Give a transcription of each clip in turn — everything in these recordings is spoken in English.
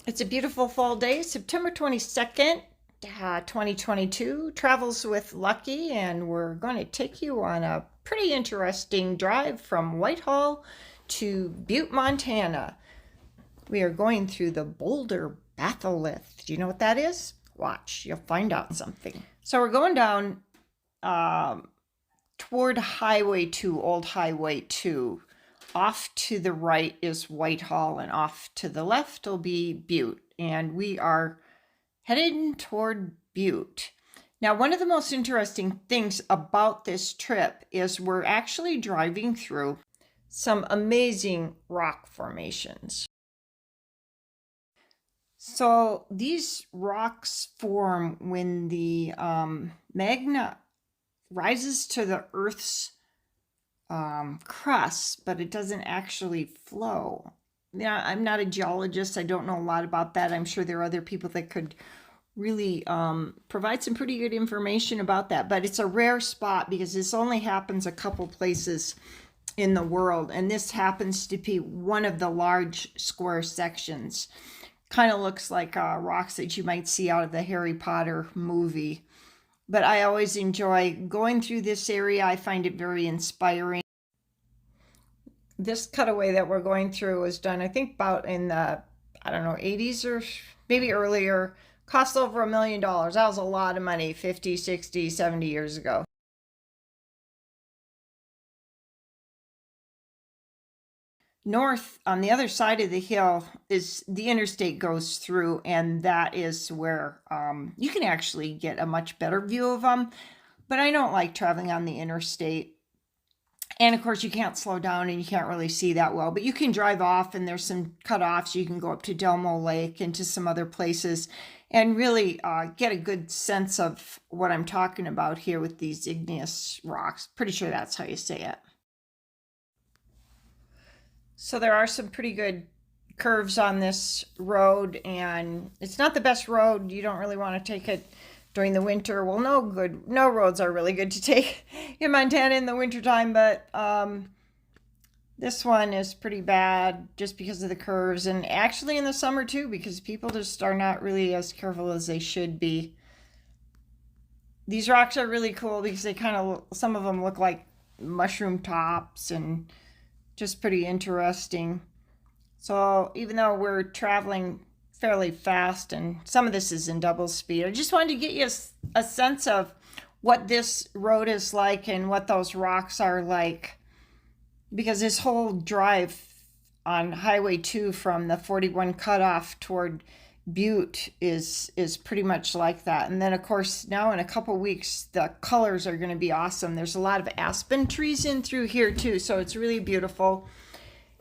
It's a beautiful fall day, September 22nd, 2022. Travels with Lucky, and we're going to take you on a pretty interesting drive from Whitehall to Butte, Montana. We are going through the Boulder Batholith. Do you know what that is? Watch, you'll find out something. So we're going down toward Highway 2, Old Highway 2. Off to the right is Whitehall, and off to the left will be Butte. And we are heading toward Butte. Now, one of the most interesting things about this trip is we're actually driving through some amazing rock formations. So these rocks form when the magma rises to the Earth's crust, but it doesn't actually flow. Yeah, I'm not a geologist. I don't know a lot about that. I'm sure there are other people that could really provide some pretty good information about that. But it's a rare spot because this only happens a couple places in the world. And this happens to be one of the large square sections. Kind of looks like rocks that you might see out of the Harry Potter movie. But I always enjoy going through this area. I find it very inspiring. This cutaway that we're going through was done, I think, about in the, I don't know, 80s or maybe earlier. Cost over $1 million. That was a lot of money 50, 60, 70 years ago. North, on the other side of the hill, is the interstate goes through, and that is where you can actually get a much better view of them. But I don't like traveling on the interstate. And of course, you can't slow down and you can't really see that well. But you can drive off, and there's some cutoffs. You can go up to Delmo Lake and to some other places and really get a good sense of what I'm talking about here with these igneous rocks. Pretty sure that's how you say it. So there are some pretty good curves on this road, and it's not the best road. You don't really want to take it during the winter. Well, no roads are really good to take in Montana in the wintertime, but this one is pretty bad just because of the curves, and actually in the summer too, because people just are not really as careful as they should be. These rocks are really cool because they some of them look like mushroom tops and just pretty interesting. So even though we're traveling fairly fast, and some of this is in double speed, I just wanted to get you a sense of what this road is like and what those rocks are like, because this whole drive on Highway 2 from the 41 cutoff toward Butte is pretty much like that. And then of course now in a couple weeks the colors are going to be awesome. There's a lot of aspen trees in through here too, so it's really beautiful.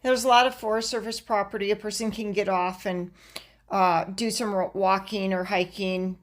There's a lot of Forest Service property. A person can get off and do some walking or hiking.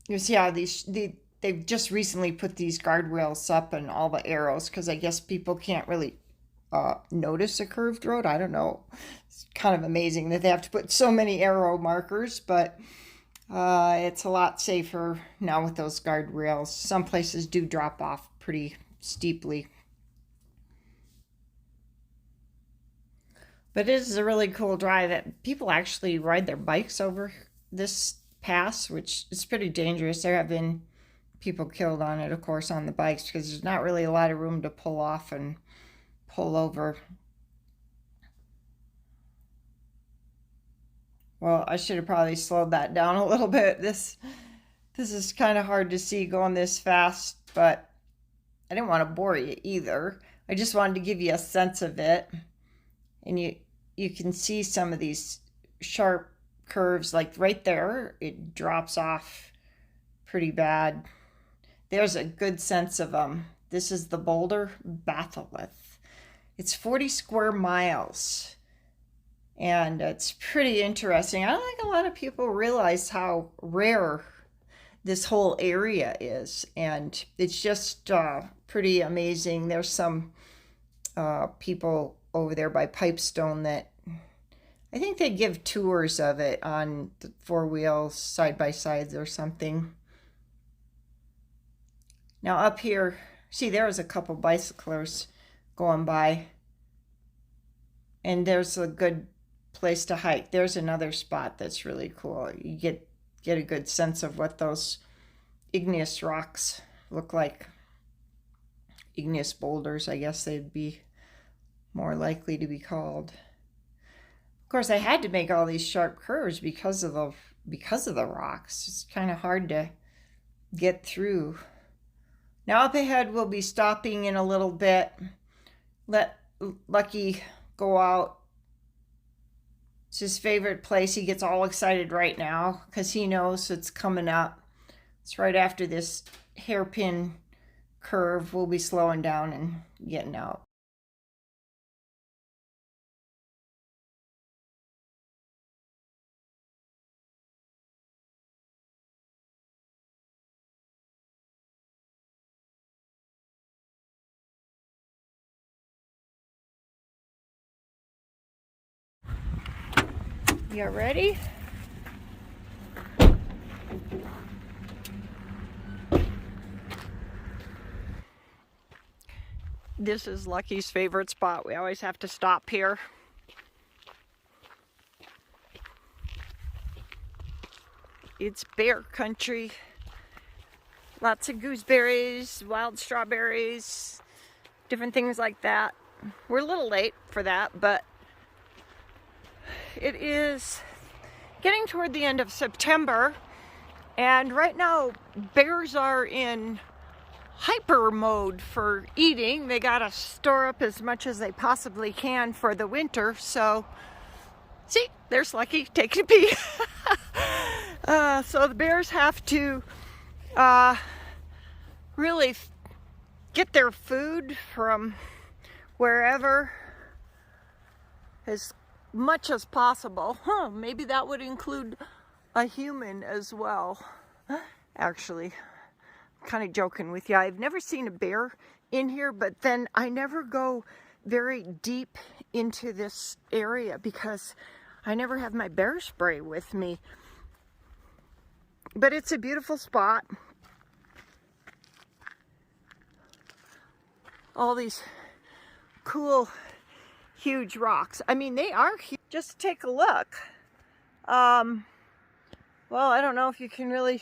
You see how they've just recently put these guardrails up and all the arrows, because I guess people can't really notice a curved road. I don't know. It's kind of amazing that they have to put so many arrow markers, but it's a lot safer now with those guardrails. Some places do drop off pretty steeply. But it is a really cool drive. People actually ride their bikes over this pass, which is pretty dangerous. There have been people killed on it, of course, on the bikes, because there's not really a lot of room to pull off and pull over. Well, I should have probably slowed that down a little bit. This is kind of hard to see going this fast, but I didn't want to bore you either. I just wanted to give you a sense of it. And you can see some of these sharp curves, like right there, it drops off pretty bad. There's a good sense of them. This is the Boulder Batholith. It's 40 square miles, and it's pretty interesting. I don't think a lot of people realize how rare this whole area is, and it's just pretty amazing. There's some people over there by Pipestone that I think they give tours of it on the 4-wheels, side-by-sides or something. Now up here, see, there's a couple bicyclers going by, and there's a good place to hike. There's another spot that's really cool. You get a good sense of what those igneous rocks look like. Igneous boulders, I guess they'd be more likely to be called. Of course, I had to make all these sharp curves because of the rocks. It's kind of hard to get through. Now up ahead, we'll be stopping in a little bit. Let Lucky go out. It's his favorite place. He gets all excited right now because he knows it's coming up. It's right after this hairpin curve. We'll be slowing down and getting out. You ready? This is Lucky's favorite spot. We always have to stop here. It's bear country. Lots of gooseberries, wild strawberries, different things like that. We're a little late for that, but it is getting toward the end of September, and right now bears are in hyper mode for eating. They gotta store up as much as they possibly can for the winter. So, see, there's Lucky taking a pee. So the bears have to really get their food from wherever as much as possible. Maybe that would include a human as well. Actually, I'm kind of joking with you. I've never seen a bear in here, but then I never go very deep into this area because I never have my bear spray with me. But it's a beautiful spot. All these cool huge rocks. I mean, they are huge. Just take a look. Well, I don't know if you can really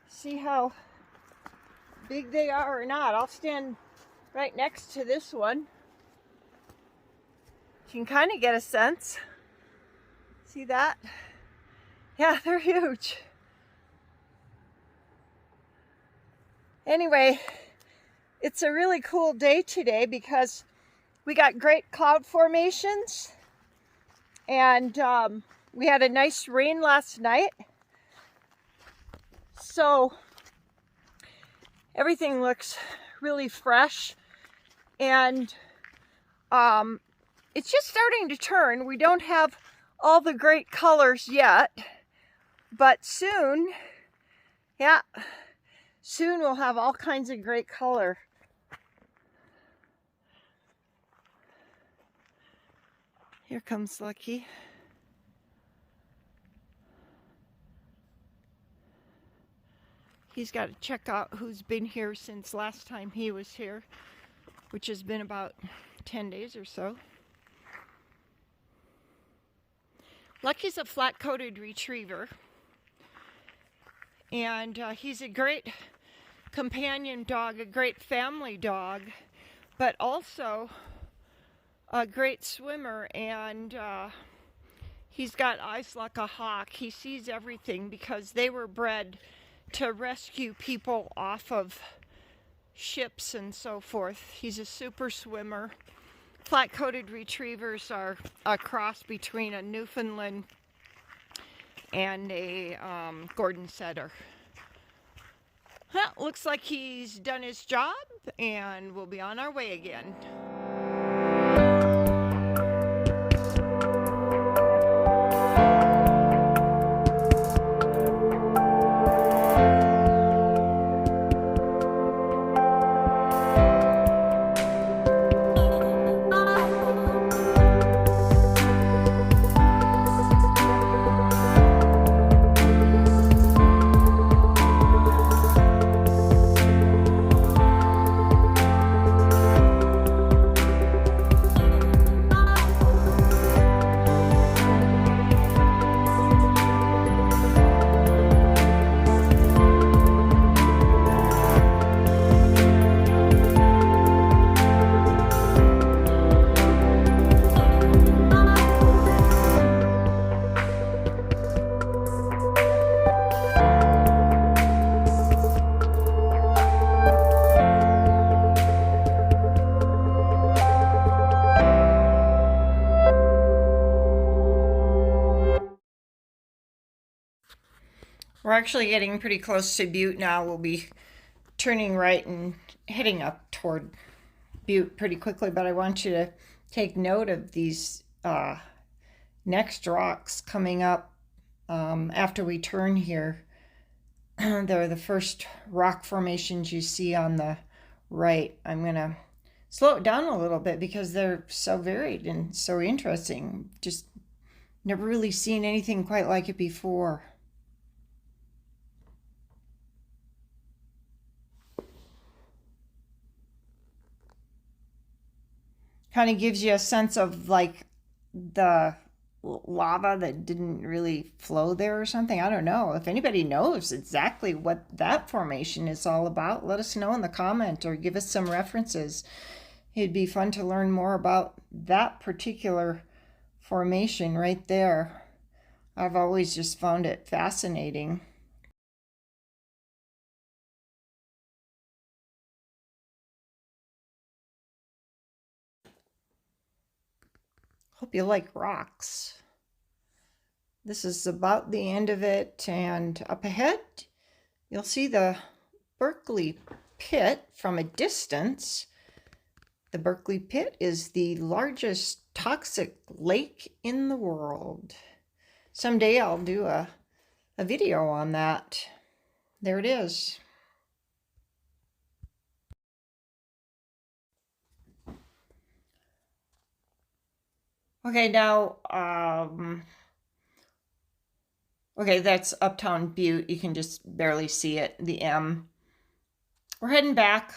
see how big they are or not. I'll stand right next to this one. You can kind of get a sense. See that? Yeah, they're huge. Anyway, it's a really cool day today because we got great cloud formations, and we had a nice rain last night. So everything looks really fresh, and it's just starting to turn. We don't have all the great colors yet, but soon, yeah, soon we'll have all kinds of great color. Here comes Lucky. He's got to check out who's been here since last time he was here, which has been about 10 days or so. Lucky's a flat-coated retriever, and he's a great companion dog, a great family dog, but also a great swimmer, and he's got eyes like a hawk. He sees everything because they were bred to rescue people off of ships and so forth. He's a super swimmer. Flat-coated retrievers are a cross between a Newfoundland and a Gordon Setter. Well, looks like he's done his job, and we'll be on our way again. We're actually getting pretty close to Butte now. We'll be turning right and heading up toward Butte pretty quickly, but I want you to take note of these next rocks coming up after we turn here. They're the first rock formations you see on the right. I'm going to slow it down a little bit because they're so varied and so interesting. Just never really seen anything quite like it before. Kind of gives you a sense of like the lava that didn't really flow there or something. I don't know. If anybody knows exactly what that formation is all about, let us know in the comment or give us some references. It'd be fun to learn more about that particular formation right there. I've always just found it fascinating. Hope you like rocks. This is about the end of it, and up ahead you'll see the Berkeley Pit from a distance. The Berkeley Pit is the largest toxic lake in the world. Someday I'll do a video on that. There it is. Okay, now, okay, that's Uptown Butte. You can just barely see it, the M. We're heading back.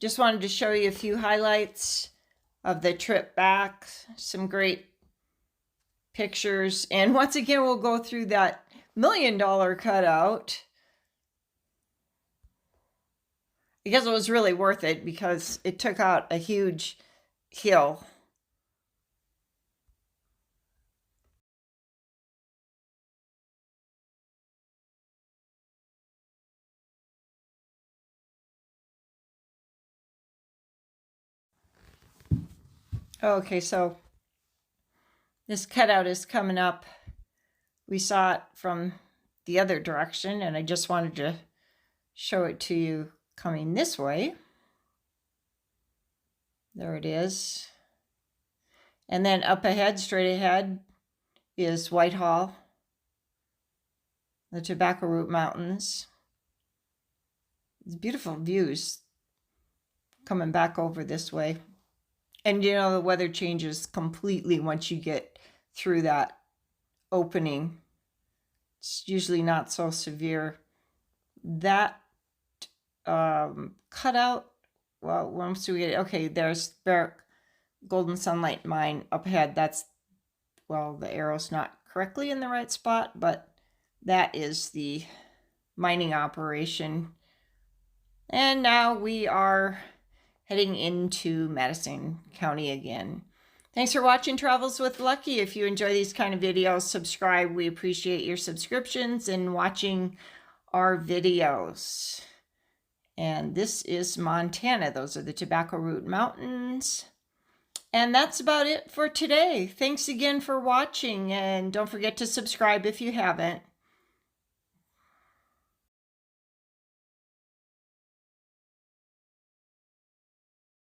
Just wanted to show you a few highlights of the trip back. Some great pictures. And once again, we'll go through that $1 million cutout. Because it was really worth it, because it took out a huge hill. Okay, so this cutout is coming up. We saw it from the other direction, and I just wanted to show it to you coming this way. There it is. And then up ahead, straight ahead, is Whitehall, the Tobacco Root Mountains. It's beautiful views coming back over this way. And you know, the weather changes completely once you get through that opening. It's usually not so severe. That cutout, well, once we get, okay, there's Barrick Golden Sunlight Mine up ahead. That's, well, the arrow's not correctly in the right spot, but that is the mining operation. And now we are heading into Madison County again. Thanks for watching Travels with Lucky. If you enjoy these kind of videos, subscribe. We appreciate your subscriptions and watching our videos. And this is Montana. Those are the Tobacco Root Mountains. And that's about it for today. Thanks again for watching, and don't forget to subscribe if you haven't.